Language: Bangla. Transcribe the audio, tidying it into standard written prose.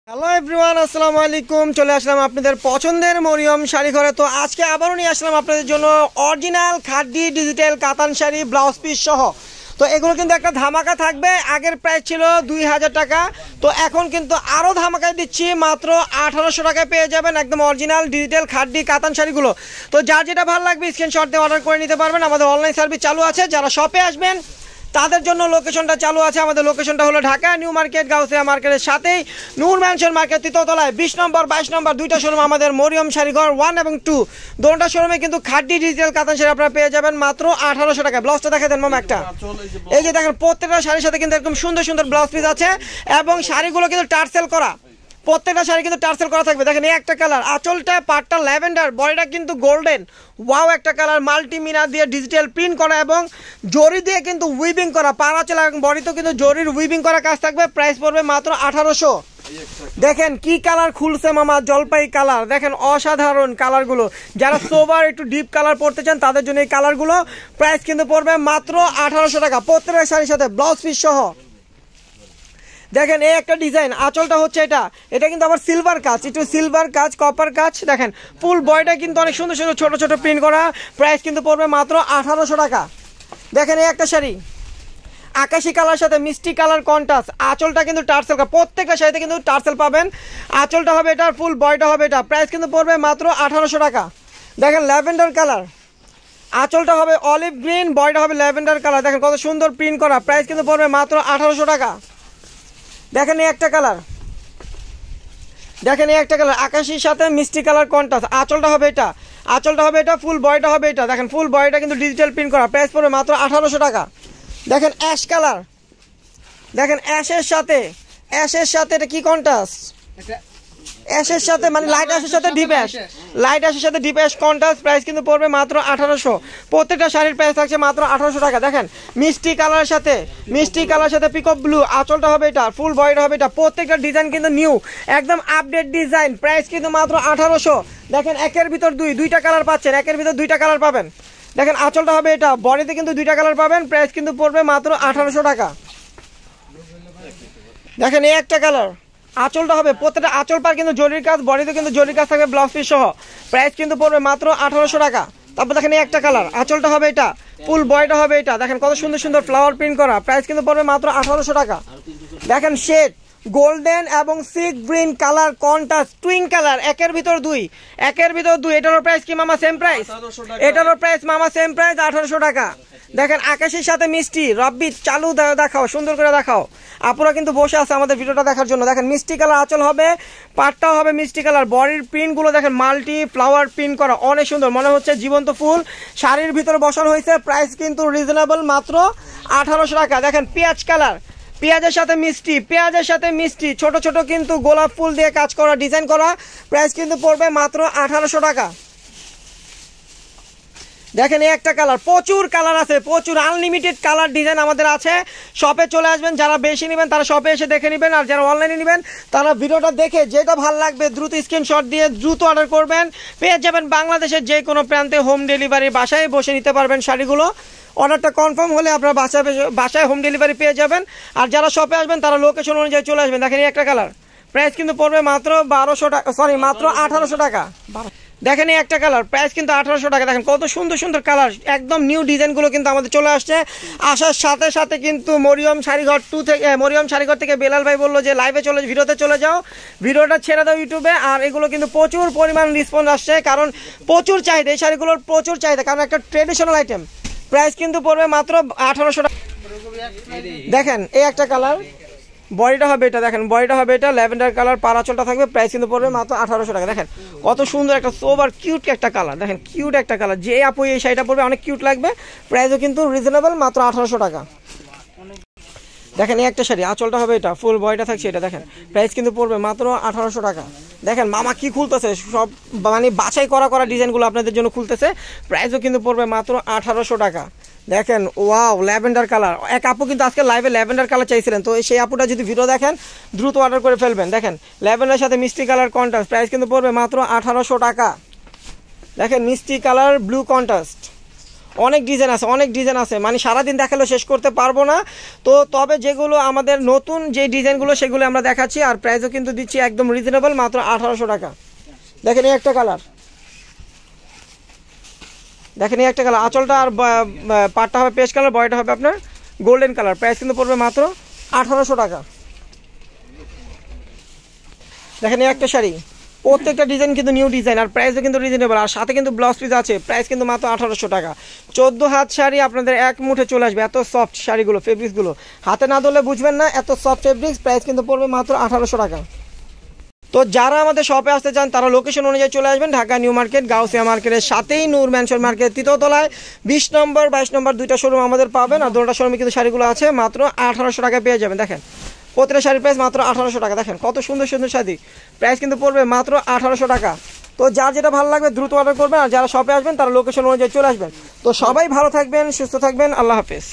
হ্যালো এভরিওয়ান, আসসালামু আলাইকুম। চলে আসলাম আপনাদের পছন্দের মরিয়ম শাড়ি ঘরে। তো আজকে আবারও নিয়ে আসলাম আপনাদের জন্য অরিজিনাল খাদি ডিজিটাল কাতান শাড়ি ব্লাউজ পিস সহ। তো এগুলো কিন্তু একটা ধামাকা থাকবে। আগের প্রাইস ছিল 2000 টাকা, তো এখন কিন্তু আরও ধামাকায় দিচ্ছি, মাত্র 1800 টাকায় পেয়ে যাবেন একদম অরিজিনাল ডিজিটাল খাদি কাতান শাড়িগুলো। তো যার যেটা ভালো লাগবে স্ক্রিনশট দিয়ে অর্ডার করে নিতে পারবেন। আমাদের অনলাইন সার্ভিস চালু আছে। যারা শপে আসবেন তাদের জন্য লোকেশনটা চালু আছে। আমাদের লোকেশনটা হলো ঢাকা নিউ মার্কেট, গাউসিয়া মার্কেটের সাথেই নূর ম্যানশন মার্কেট তৃতীয়তলায় 20 নম্বর 22 নম্বর দুইটা শোরুম আমাদের মরিয়ম শাড়িঘর 1 এবং 2 দুটো শোরুমে কিন্তু খাদি ডিজিটাল কাতান শাড়ি আপনারা পেয়ে যাবেন মাত্র 1800 টাকা। ব্লাউজটা দেখে দেন মামা একটা, এই যে দেখেন প্রত্যেকটা শাড়ির সাথে কিন্তু এরকম সুন্দর সুন্দর ব্লাউজ পিস আছে এবং শাড়িগুলো কিন্তু টার্সেল করা, প্রত্যেকটা শাড়ি কিন্তু টার্সেল করা থাকবে। দেখেন এই একটা কালার, আঁচলটা পাটটা ল্যাভেন্ডার, বডিটা কিন্তু গোল্ডেন, ওয়াও একটা কালার, মাল্টি মিনার দিয়ে ডিজিটাল প্রিন্ট করা এবং জরি দিয়ে কিন্তু উইভিং করা, পাড়াচল এবং বডিতেও কিন্তু জরির উইভিং করা কাজ থাকবে। প্রাইস পড়বে মাত্র 1800। দেখেন কি কালার খুলছে মামা, জলপাই কালার, দেখেন অসাধারণ কালারগুলো। যারা সোবার একটু ডিপ কালার পড়তে চান তাদের জন্য এই কালারগুলো। প্রাইস কিন্তু পড়বে মাত্র 1800 টাকা প্রত্যেকটা শাড়ির সাথে ব্লাউজ পিস সহ। দেখেন এই একটা ডিজাইন, আঁচলটা হচ্ছে এটা কিন্তু আবার সিলভার কাজ, একটু সিলভার কাজ, কপার কাজ। দেখেন ফুল বডিটা কিন্তু অনেক সুন্দর সুন্দর ছোট ছোট প্রিন্ট করা। প্রাইস কিন্তু পড়বে মাত্র 1800 টাকা। দেখেন এই একটা শাড়ি আকাশি কালার সাথে মিষ্টি কালার কন্ট্রাস্ট, আঁচলটা কিন্তু টার্সেল, প্রত্যেকটা শাড়িতে কিন্তু টার্সেল পাবেন। আঁচলটা হবে এটা, ফুল বডিটা হবে এটা। প্রাইস কিন্তু পড়বে মাত্র 1800 টাকা। দেখেন ল্যাভেন্ডার কালার, আঁচলটা হবে অলিভ গ্রিন, বডিটা হবে ল্যাভেন্ডার কালার। দেখেন কত সুন্দর প্রিন্ট করা। প্রাইস কিন্তু পড়বে মাত্র 1800 টাকা। দেখেন এই একটা কালার, দেখেন এই একটা কালার আকাশির সাথে মিষ্টি কালার কন্ট্রাস্ট, আঁচলটা হবে এটা, আঁচলটা হবে এটা, ফুল বডিটা হবে এটা। দেখেন ফুল বডিটা কিন্তু ডিজিটাল প্রিন্ট করা। প্রাইস পড়বে মাত্র 1800 টাকা। দেখেন অ্যাশ কালার, দেখেন অ্যাশের সাথে এটা কি কন্ট্রাস্ট, অ্যাশের সাথে মানে লাইট অ্যাশের সাথে ডিপ অ্যাশ, লাইট অ্যাশের সাথে ডিপ অ্যাশ কন্ট্রাস্ট। প্রাইস কিন্তু পড়বে মাত্র 1800। প্রত্যেকটা শাড়ির প্রাইস থাকছে মাত্র 1800 টাকা। দেখেন মিষ্টি কালারের সাথে পিকক ব্লু, আঁচলটা হবে এটা, ফুল বডিটা হবে এটা। প্রত্যেকটা ডিজাইন কিন্তু নিউ, একদম আপডেট ডিজাইন। প্রাইস কিন্তু মাত্র 1800। দেখেন একের ভিতর দুইটা কালার পাচ্ছেন, একের ভিতর দুইটা কালার পাবেন। দেখেন আঁচলটা হবে এটা, বডিতে কিন্তু দুইটা কালার পাবেন। প্রাইস কিন্তু পড়বে মাত্র 1800 টাকা। দেখেন এই একটা কালার, আঁচলটা হবে প্রত্যেকটা আঁচল পার কিন্তু জরির কাজ, বডিতে কিন্তু জরির কাজ থাকবে ব্লাউজ পিস সহ। প্রাইস কিন্তু পড়বে মাত্র 1800 টাকা। তারপর দেখেন এই একটা কালার, আঁচলটা হবে এটা, ফুল বডিটা হবে এটা। দেখেন কত সুন্দর সুন্দর ফ্লাওয়ার প্রিন্ট করা। প্রাইস কিন্তু পড়বে মাত্র 1800 টাকা। দেখেন শেড গোল্ডেন এবং sea green colour contrast twin colour, একের ভিতর দুই। এটারও প্রাইস কি মামা সেম প্রাইস? এটারও প্রাইস মামা সেম প্রাইস 1800 টাকা। দেখেন আকাশের সাথে মিষ্টি, রব্বি চালু দেখাও, সুন্দর করে দেখাও। আপুরা কিন্তু বসে আছে আমাদের ভিডিওটা দেখার জন্য। দেখেন মিষ্টি কালার আঁচল হবে, পাটটাও হবে মিষ্টি কালার, বডির প্রিন্টগুলো দেখেন মাল্টি ফ্লাওয়ার প্রিন্ট করা, অনেক সুন্দর, মনে হচ্ছে জীবন্ত ফুল শাড়ির ভিতরে বসানো হয়েছে। প্রাইস কিন্তু রিজনেবল, মাত্র 1800 টাকা। দেখেন পেঁয়াজ কালার, পেঁয়াজের সাথে মিষ্টি ছোট ছোট কিন্তু গোলাপ ফুল দিয়ে কাজ করা, ডিজাইন করা। প্রাইস কিন্তু পড়বে মাত্র 1800 টাকা। দেখেন এই একটা কালার, প্রচুর কালার আছে, প্রচুর আনলিমিটেড কালার ডিজাইন আমাদের আছে। শপে চলে আসবেন, যারা বেশি নেবেন তারা শপে এসে দেখে নেবেন, আর যারা অনলাইনে নেবেন তারা ভিডিওটা দেখে যেটা ভালো লাগবে দ্রুত স্ক্রিনশট দিয়ে দ্রুত অর্ডার করবেন। পেয়ে যাবেন বাংলাদেশের যে কোনো প্রান্তে হোম ডেলিভারি, বাসায় বসে নিতে পারবেন শাড়িগুলো। অর্ডারটা কনফার্ম হলে আপনারা বাসায় হোম ডেলিভারি পেয়ে যাবেন। আর যারা শপে আসবেন তারা লোকেশন অনুযায়ী চলে আসবেন। দেখেন এই একটা কালার, প্রাইস কিন্তু পড়বে মাত্র 1200 টাকা, মাত্র 1800 টাকা। দেখেন এই একটা কালার, প্রাইস কিন্তু 1800 টাকা। দেখেন কত সুন্দর সুন্দর কালার, একদম নিউ ডিজাইনগুলো কিন্তু আমাদের চলে আসছে। আসার সাথে সাথে কিন্তু মরিয়ম শাড়িঘর থেকে বেলাল ভাই বললো যে লাইভে ভিডিওতে চলে যাও, ভিডিওটা ছেড়ে দাও ইউটিউবে। আর এগুলো কিন্তু প্রচুর পরিমাণ রেসপন্স আসছে, কারণ প্রচুর চাহিদা, এই শাড়িগুলোর প্রচুর চাহিদা, কারণ একটা ট্রেডিশনাল আইটেম। প্রাইস কিন্তু পড়বে মাত্র 1800 টাকা। দেখেন এই একটা কালার, বডিটা হবে এটা, দেখেন বডিটা হবে এটা, ল্যাভেন্ডার কালার, পাড়াচলটা থাকবে। প্রাইস কিন্তু পড়বে মাত্র 1800 টাকা। দেখেন কত সুন্দর একটা সোবার কিউট একটা কালার, দেখেন কিউট একটা কালার, যে আপু এই শাড়িটা পড়বে অনেক কিউট লাগবে। প্রাইসও কিন্তু রিজনেবল, মাত্র 1800 টাকা। দেখেন এই একটা শাড়ি, আঁচলটা হবে এটা, ফুল বডিটা থাকছে এটা। দেখেন প্রাইস কিন্তু পড়বে মাত্র 1800 টাকা। দেখেন মামা কি খুলতেছে, সব মানে বাছাই করা ডিজাইনগুলো আপনাদের জন্য খুলতেছে। প্রাইসও কিন্তু পড়বে মাত্র 1800 টাকা। দেখেন ওয়াও ল্যাভেন্ডার কালার, এক আপু কিন্তু আজকে লাইভে ল্যাভেন্ডার কালার চাইছিলেন, তো সেই আপুটা যদি ভিডিও দেখেন দ্রুত অর্ডার করে ফেলবেন। দেখেন ল্যাভেন্ডারের সাথে মিষ্টি কালার কন্ট্রাস্ট, প্রাইস কিন্তু পড়বে মাত্র 1800 টাকা। দেখেন মিষ্টি কালার ব্লু কন্ট্রাস্ট, অনেক ডিজাইন আছে, মানে সারাদিন দেখালেও শেষ করতে পারবো না। তো তবে যেগুলো আমাদের নতুন যে ডিজাইনগুলো সেগুলো আমরা দেখাচ্ছি, আর প্রাইসও কিন্তু দিচ্ছি একদম রিজনেবল, মাত্র 1800 টাকা। দেখেন এই একটা কালার, আঁচলটা আর পাটটা হবে পেস্ট কালার, বডিটা হবে আপনার গোল্ডেন কালার। প্রাইস কিন্তু পড়বে মাত্র 1800 টাকা। দেখেন এই একটা শাড়ি, প্রত্যেকটা ডিজাইন কিন্তু নিউ ডিজাইন, আর প্রাইসও কিন্তু রিজনেবল, আর সাথে কিন্তু ব্লাউজ পিস আছে। প্রাইস কিন্তু মাত্র 1800 টাকা। 14 হাত শাড়ি আপনাদের এক মুঠে চলে আসবে। এত সফট শাড়িগুলো, ফেব্রিক্সগুলো হাতে না ধরলে বুঝবেন না, এত সফট ফেব্রিক্স। প্রাইস কিন্তু পড়বে মাত্র 1800 টাকা। তো যারা আমাদের শপে আসতে চান তারা লোকেশন অনুযায়ী চলে আসবেন। ঢাকা নিউ মার্কেট, গাউসিয়া মার্কেটের সাথেই নূর ম্যানশন মার্কেট 3য় তলায় 20 নম্বর 22 নম্বর 2টা শোরুম আমাদের পাবেন। আর 2টা শোরুমে কিন্তু শাড়িগুলো আছে, মাত্র 1800 টাকা পেয়ে যাবেন। দেখেন প্রতিটা শাড়ির প্রাইস মাত্র 1800 টাকা। দেখেন কত সুন্দর সুন্দর শাড়ি, প্রাইস কিন্তু পড়বে মাত্র 1800 টাকা। তো যার যেটা ভালো লাগবে দ্রুত অর্ডার করবেন, আর যারা শপে আসবেন তারা লোকেশন অনুযায়ী চলে আসবেন। তো সবাই ভালো থাকবেন, সুস্থ থাকবেন, আল্লাহ হাফেজ।